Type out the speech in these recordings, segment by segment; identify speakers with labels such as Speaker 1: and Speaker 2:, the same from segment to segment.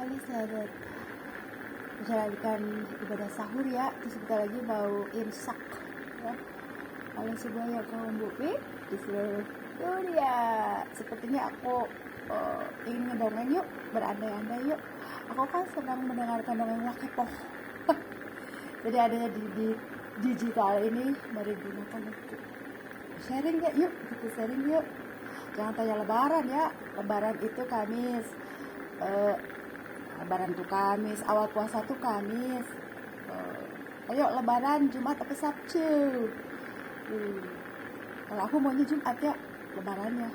Speaker 1: kali saya menjalankan ibadah sahur ya, terus sebentar lagi mau imsak ya, oleh sebuah yang kaum bukti di seluruh dunia. Sepertinya aku ingin ngedongeng yuk, berandai-andai yuk. Aku kan senang mendengarkan dongeng Wakepoh. Jadi adanya di digital ini, mari gunakan untuk sharing ya yuk, kita sharing yuk. Jangan tanya lebaran ya, lebaran itu Kamis, lebaran tuh Kamis, awal puasa tuh Kamis. Ayo lebaran Jumat atau Sabtu. Kalau aku maunya Jumat ya, lebarannya.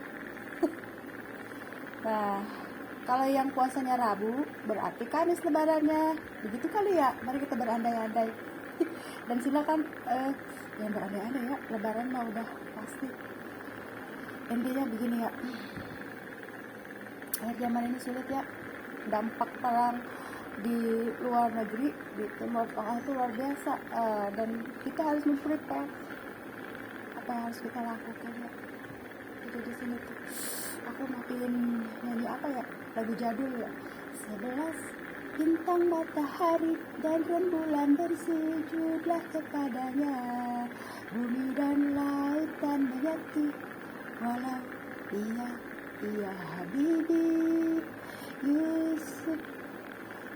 Speaker 1: Nah, kalau yang puasanya Rabu, berarti Kamis lebarannya. Begitu kali ya, mari kita berandai-andai. Dan silakan yang berandai-andai ya, lebaran mah udah pasti. Intinya begini ya, akhir zaman ini sulit ya. Dampak perang di luar negeri, di Timur Tengah itu luar biasa, dan kita harus memprepare apa yang harus kita lakukan ya. Jadi di sini tuh aku makin nyanyi apa ya, lagu jadul ya. 11 bintang matahari dan rembulan bersujudlah kepadanya, bumi dan lautan menyatu walau ia Habibi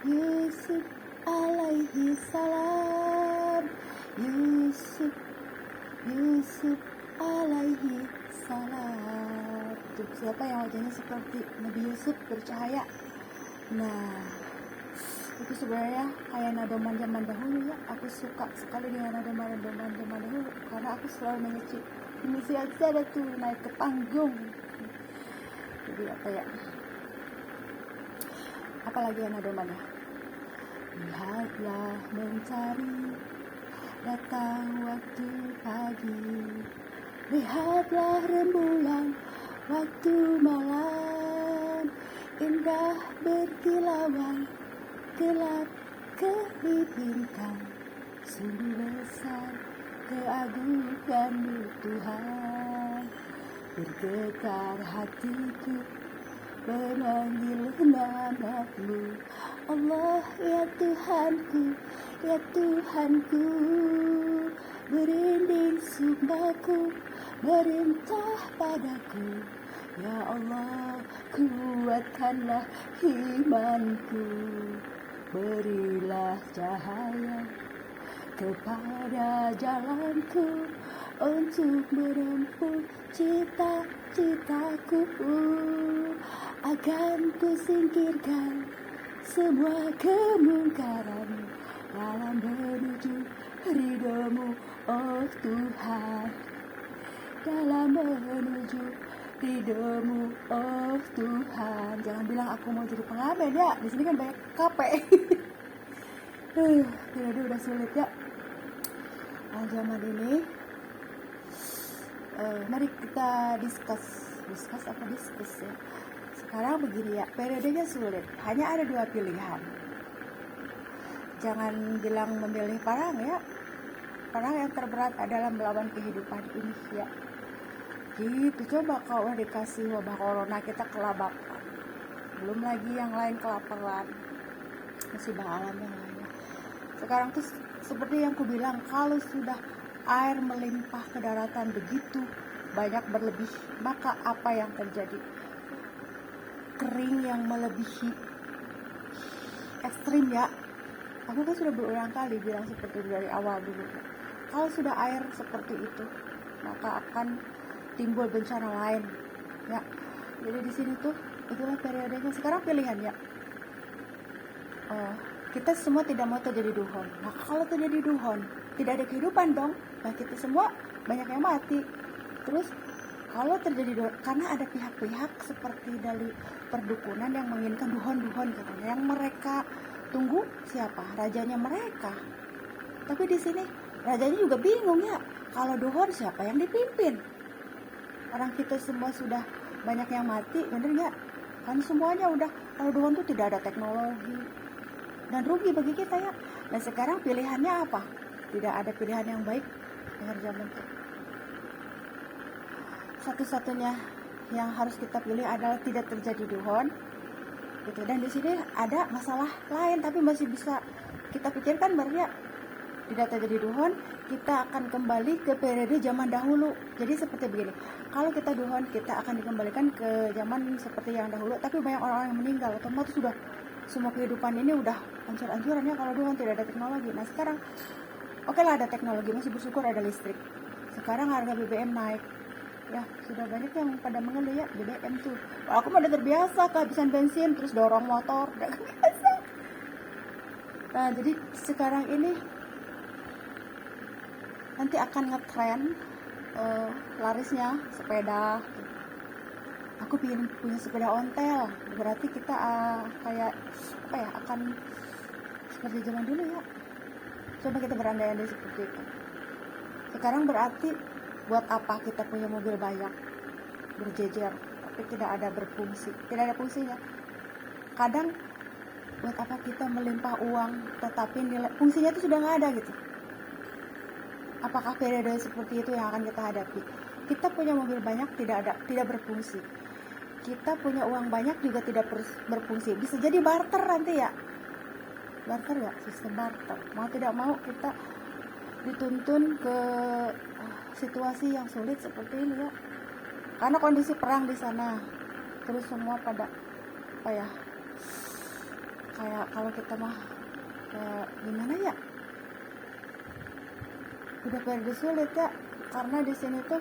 Speaker 1: Yusuf alaihi salam, Yusuf alaihi salam. Tuh, siapa yang wajahnya seperti Nabi Yusuf bercahaya. Nah, itu sebenarnya kayak nadoman zaman dahulu ya. Aku suka sekali dengan nadoman zaman dahulu karena aku selalu mengisi acara tuh naik ke panggung. Jadi apa ya, apalagi yang nadomannya, lihatlah mencari datang waktu pagi, lihatlah rembulan waktu malam, indah berkilauan gelap kelip bintang, sungguh besar keagungan-Mu Tuhan. Bergetar hatiku memanggil nama-Mu, Allah ya Tuhanku, ya Tuhanku. Berinding sumbaku merintah padaku, ya Allah kuatkanlah imanku. Berilah cahaya kepada jalanku untuk menempuh cita-citaku. Akan ku singkirkan semua kemungkaran dalam menuju ridho-Mu, oh Tuhan. Dalam menuju ridho-Mu, oh Tuhan. Jangan bilang aku mau jadi pengamen ya. Di sini kan banyak KP. Jadi udah sulit ya. Zaman ini, mari kita diskus ya. Sekarang begini ya, periodenya sulit. Hanya ada 2 pilihan. Jangan bilang memilih perang ya. Perang yang terberat adalah melawan kehidupan ini ya. Gitu, coba kalau dikasih wabah corona kita kelabakan. Belum lagi yang lain kelaparan. Musibah alam yang lainnya. Sekarang tuh seperti yang ku bilang, kalau sudah air melimpah ke daratan begitu banyak berlebih, maka apa yang terjadi? Kering yang melebihi ekstrim ya. Aku kan sudah berulang kali bilang seperti dari awal dulu. Kalau sudah air seperti itu, maka akan timbul bencana lain ya. Jadi di sini tuh itulah periodenya. Sekarang pilihan ya. Kita semua tidak mau terjadi duhon. Nah, kalau terjadi duhon, tidak ada kehidupan dong. Nah, kita semua banyak yang mati. Terus kalau terjadi duhon, karena ada pihak-pihak seperti dari perdukunan yang menginginkan duhon katanya. Yang mereka tunggu siapa? Rajanya mereka. Tapi di sini rajanya juga bingung ya. Kalau duhon siapa yang dipimpin? Orang kita semua sudah banyak yang mati, bener nggak? Kan semuanya udah, kalau duhon tuh tidak ada teknologi dan rugi bagi kita ya. Nah sekarang pilihannya apa? Tidak ada pilihan yang baik dengan zaman itu. Satu-satunya yang harus kita pilih adalah tidak terjadi duhon, gitu. Dan di sini ada masalah lain tapi masih bisa kita pikirkan, berarti ya tidak terjadi duhon, kita akan kembali ke periode zaman dahulu. Jadi seperti begini, kalau kita duhon, kita akan dikembalikan ke zaman seperti yang dahulu, tapi banyak orang-orang yang meninggal, otomatis sudah semua kehidupan ini udah hancur-hancurannya kalau duhon, tidak ada teknologi. Nah sekarang oke lah ada teknologi, masih bersyukur ada listrik. Sekarang harga BBM naik, ya sudah banyak yang pada mengeluh ya BBM tuh. Aku udah terbiasa kehabisan bensin terus dorong motor, udah biasa. Nah jadi sekarang ini nanti akan ngetren larisnya sepeda. Aku pengen punya sepeda ontel, berarti kita kayak apa ya, akan seperti zaman dulu ya. Coba kita berandai-andai seperti itu. Sekarang berarti buat apa kita punya mobil banyak berjejer tapi tidak ada berfungsi, tidak ada fungsinya. Kadang buat apa kita melimpah uang tetapi nilai fungsinya itu sudah nggak ada gitu. Apakah periode seperti itu yang akan kita hadapi? Kita punya mobil banyak tidak berfungsi. Kita punya uang banyak juga tidak berfungsi. Bisa jadi barter nanti ya. Barter ya, sistem barter. Mau tidak mau kita dituntun ke situasi yang sulit seperti ini ya. Karena kondisi perang di sana. Terus semua pada apa ya? Kayak kalau kita mah gimana ya? Udah periode sulit ya, karena di sini tuh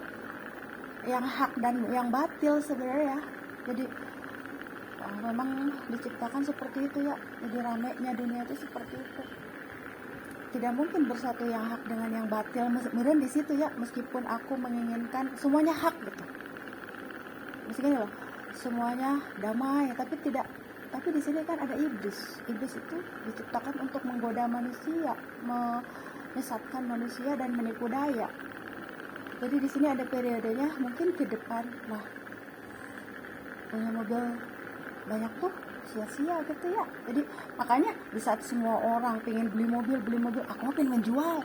Speaker 1: yang hak dan yang batil sebenarnya ya. Jadi memang diciptakan seperti itu ya. Jadi ramenya dunia itu seperti itu. Tidak mungkin bersatu yang hak dengan yang batil. Kemudian di situ ya, meskipun aku menginginkan semuanya hak gitu. Meskipun loh, semuanya damai, tapi tidak. Tapi di sini kan ada iblis. Iblis itu diciptakan untuk menggoda manusia, menyesatkan manusia dan menipu daya. Jadi di sini ada periodenya, mungkin ke depan lah punya mobil banyak tuh sia-sia gitu ya. Jadi makanya di saat semua orang pengen beli mobil, aku pengen menjual.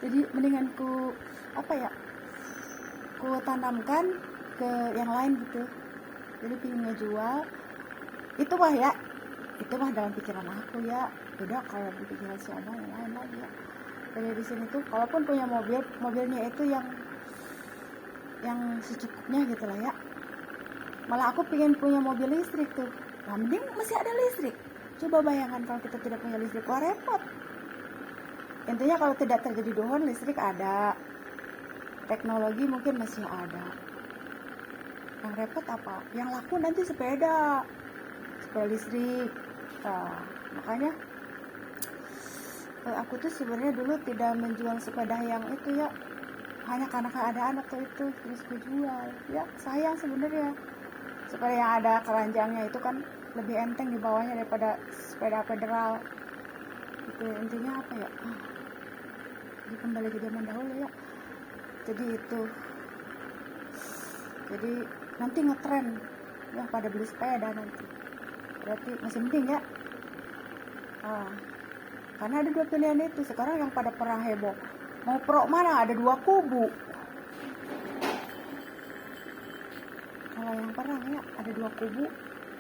Speaker 1: Jadi mendingan ku tanamkan ke yang lain gitu. Jadi pengen ngejual. Itu mah dalam pikiran aku ya. Beda kalau di pikiran si abang yang lain lagi ya. Jadi di sini tuh kalaupun punya mobilnya itu yang secukupnya gitu lah ya. Malah aku pengen punya mobil listrik tuh. Nah mending masih ada listrik. Coba bayangkan kalau kita tidak punya listrik, wah repot. Intinya kalau tidak terjadi duhon, listrik ada, teknologi mungkin masih ada. Yang repot apa? Yang laku nanti sepeda listrik. Nah, makanya aku tuh sebenarnya dulu tidak menjual sepeda yang itu ya, hanya karena keadaan atau itu terus gue jual ya. Sayang sebenarnya, sepeda yang ada keranjangnya itu kan lebih enteng di bawahnya daripada sepeda federal itu. Intinya apa ya, jadi kembali ke zaman dahulu ya. Jadi itu, jadi nanti ngetren ya pada beli sepeda nanti, berarti masih penting ya. Karena ada dua pilihan itu. Sekarang yang pada perang heboh, mau pro mana, ada dua kubu. Kalau yang perang ya ada dua kubu,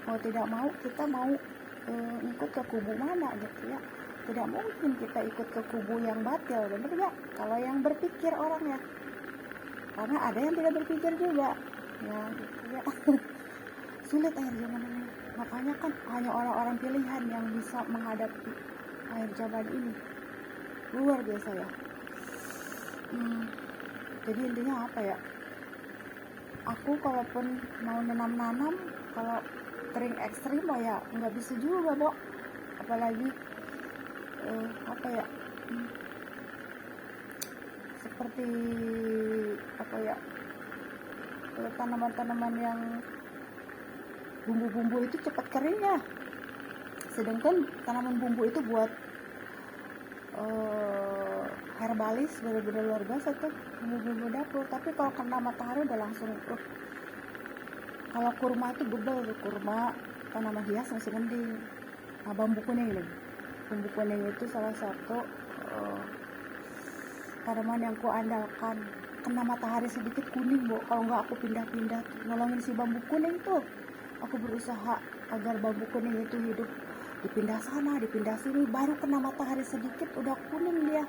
Speaker 1: mau tidak mau kita mau ikut ke kubu mana gitu ya. Tidak mungkin kita ikut ke kubu yang batil, bener ya, kalau yang berpikir orang ya. Karena ada yang tidak berpikir juga ya gitu ya. Sulit akhir zaman ini. Makanya kan hanya orang-orang pilihan yang bisa menghadapi akhir zaman ini. Luar biasa ya. Jadi intinya apa ya, aku kalaupun mau nanam, kalau kering ekstrim ya nggak bisa juga, Bo. Apalagi apa ya, seperti apa ya, tanaman-tanaman yang bumbu-bumbu itu cepat kering ya. Sedangkan tanaman bumbu itu buat herbalis benar-benar luar biasa tuh, bumbu-bumbu dapur. Tapi kalau kena matahari udah langsung kalau kurma itu bebel tuh, kurma tanaman hias masih mending. Nah, bambu kuning itu salah satu tanaman yang ku andalkan. Kena matahari sedikit kuning, Bo. Kalau nggak aku pindah-pindah nolongin si bambu kuning tuh. Aku berusaha agar bambu kuning itu hidup, dipindah sana dipindah sini, baru kena matahari sedikit udah kuning dia.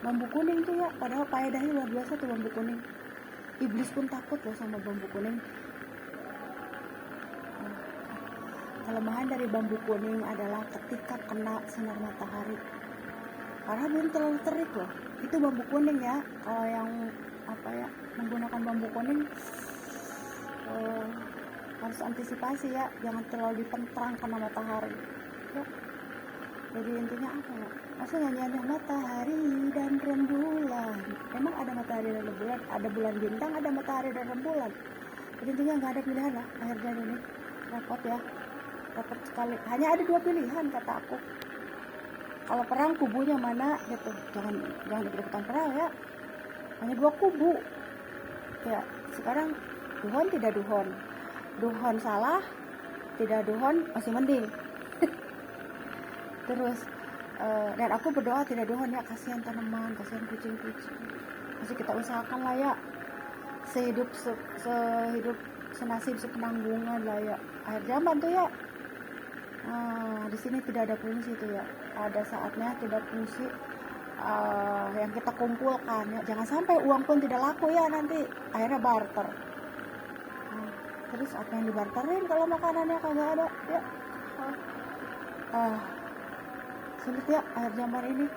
Speaker 1: Bambu kuning tuh ya, padahal faedahnya luar biasa tuh bambu kuning. Iblis pun takut loh sama bambu kuning. Kelemahan dari bambu kuning adalah ketika kena sinar matahari, karena belum terlalu terik loh. Itu bambu kuning ya. Kalau yang menggunakan bambu kuning harus antisipasi ya, jangan terlalu dipentrang kena matahari ya. Jadi intinya apa ya, masa nyanyiannya matahari dan rembulan, emang ada matahari dan rembulan, ada bulan bintang, ada matahari dan rembulan. Jadi intinya nggak ada pilihan lah akhirnya. Ini repot ya, repot sekali. Hanya ada 2 pilihan kata aku. Kalau perang kubunya mana gitu, jangan ikut-ikutan perang ya. Hanya 2 kubu ya. Sekarang duhon tidak duhon, duhon salah tidak duhon masih mending. Terus dan aku berdoa tidak duhon ya, kasihan tanaman, kasihan kucing-kucing. Masih kita usahakan lah ya, sehidup senasib sepenanggungan lah ya. Akhir zaman tuh ya. Di sini tidak ada fungsi tuh ya, ada saatnya tidak fungsi yang kita kumpulkan ya. Jangan sampai uang pun tidak laku ya, nanti akhirnya barter. Terus apa yang dibarterin kalau makanannya kagak ada ya. Sulit ya akhir zaman ini,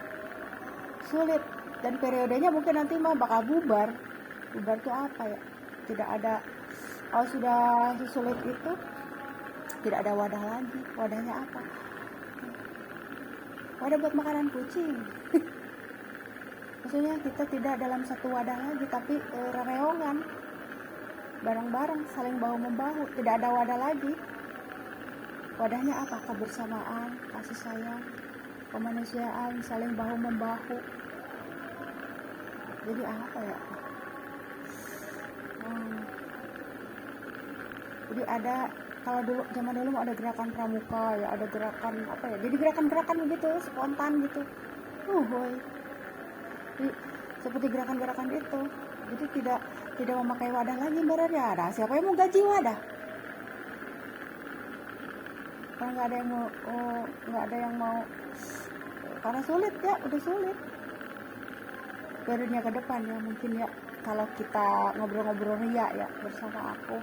Speaker 1: sulit. Dan periodenya mungkin nanti mah bakal bubar tuh apa ya, tidak ada. Kalau sudah sulit itu tidak ada wadah lagi. Wadahnya apa? Wadah buat makanan kucing. Maksudnya kita tidak dalam satu wadah lagi, tapi rereongan, bareng-bareng, saling bahu-membahu. Tidak ada wadah lagi. Wadahnya apa? Kebersamaan, kasih sayang, kemanusiaan, saling bahu-membahu. Jadi apa ya? Jadi ada, kalau dulu zaman dulu ada gerakan pramuka ya, ada gerakan apa ya, jadi gerakan-gerakan begitu spontan gitu. Boy. Jadi, seperti gerakan-gerakan itu. Jadi tidak memakai wadah lagi ibaratnya. Ada siapa yang mau gaji wadah? Karena nggak ada yang mau, karena sulit ya, udah sulit. Periodenya ke depan ya mungkin ya, kalau kita ngobrol-ngobrol ria ya bersama aku.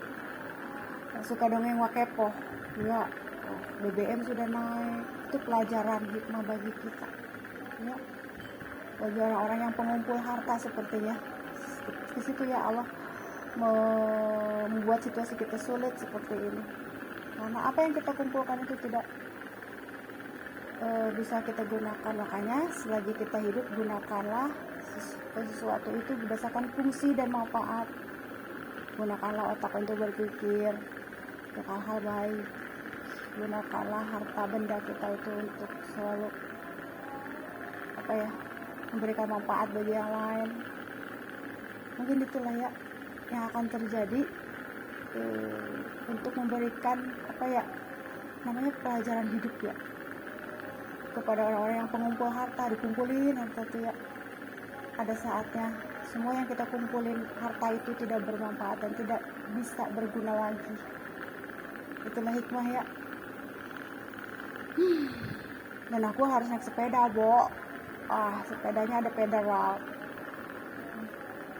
Speaker 1: Suka dongeng wakepo ya. BBM sudah naik, itu pelajaran hikmah bagi kita ya, bagi orang-orang yang pengumpul harta sepertinya. Di situ ya Allah membuat situasi kita sulit seperti ini, karena apa yang kita kumpulkan itu tidak bisa kita gunakan. Makanya selagi kita hidup, gunakanlah sesuatu itu berdasarkan fungsi dan manfaat. Gunakanlah otak untuk berpikir untuk hal-hal baik. Gunakanlah harta benda kita itu untuk selalu memberikan manfaat bagi yang lain. Mungkin itulah ya yang akan terjadi untuk memberikan namanya pelajaran hidup ya kepada orang-orang yang pengumpul harta. Dikumpulin harta itu ya, ada saatnya semua yang kita kumpulin harta itu tidak bermanfaat dan tidak bisa berguna lagi. Itulah hikmah ya. Dan aku harus naik sepeda, Bo. Sepedanya ada pedal.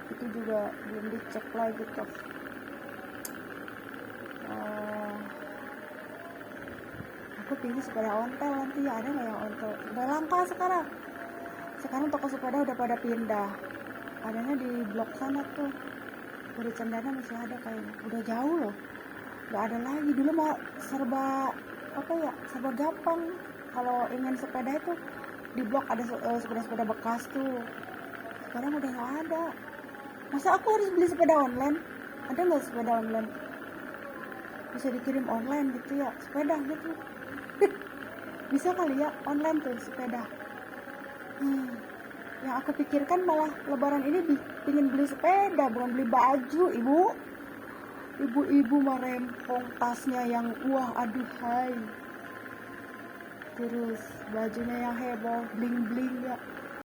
Speaker 1: Itu juga belum dicek lagi tuh. Aku pilih sepeda ontel nanti ya, ada nggak yang ontel? Udah langka sekarang. Sekarang toko sepeda udah pada pindah. Adanya di blok sana tuh. Udah Cendana masih ada kayaknya. Udah jauh loh. Gak ada lagi. Dulu mah serba gampang. Kalau ingin sepeda itu di blok ada sepeda-sepeda bekas tuh. Sekarang udah gak ada. Masa aku harus beli sepeda online? Ada gak sepeda online? Bisa dikirim online gitu ya, sepeda gitu. Bisa kali ya online tuh sepeda. Yang aku pikirkan malah lebaran ini pingin beli sepeda, bukan beli baju. Ibu-ibu mah rempong tasnya yang aduhai. Terus bajunya yang heboh, bling-bling ya.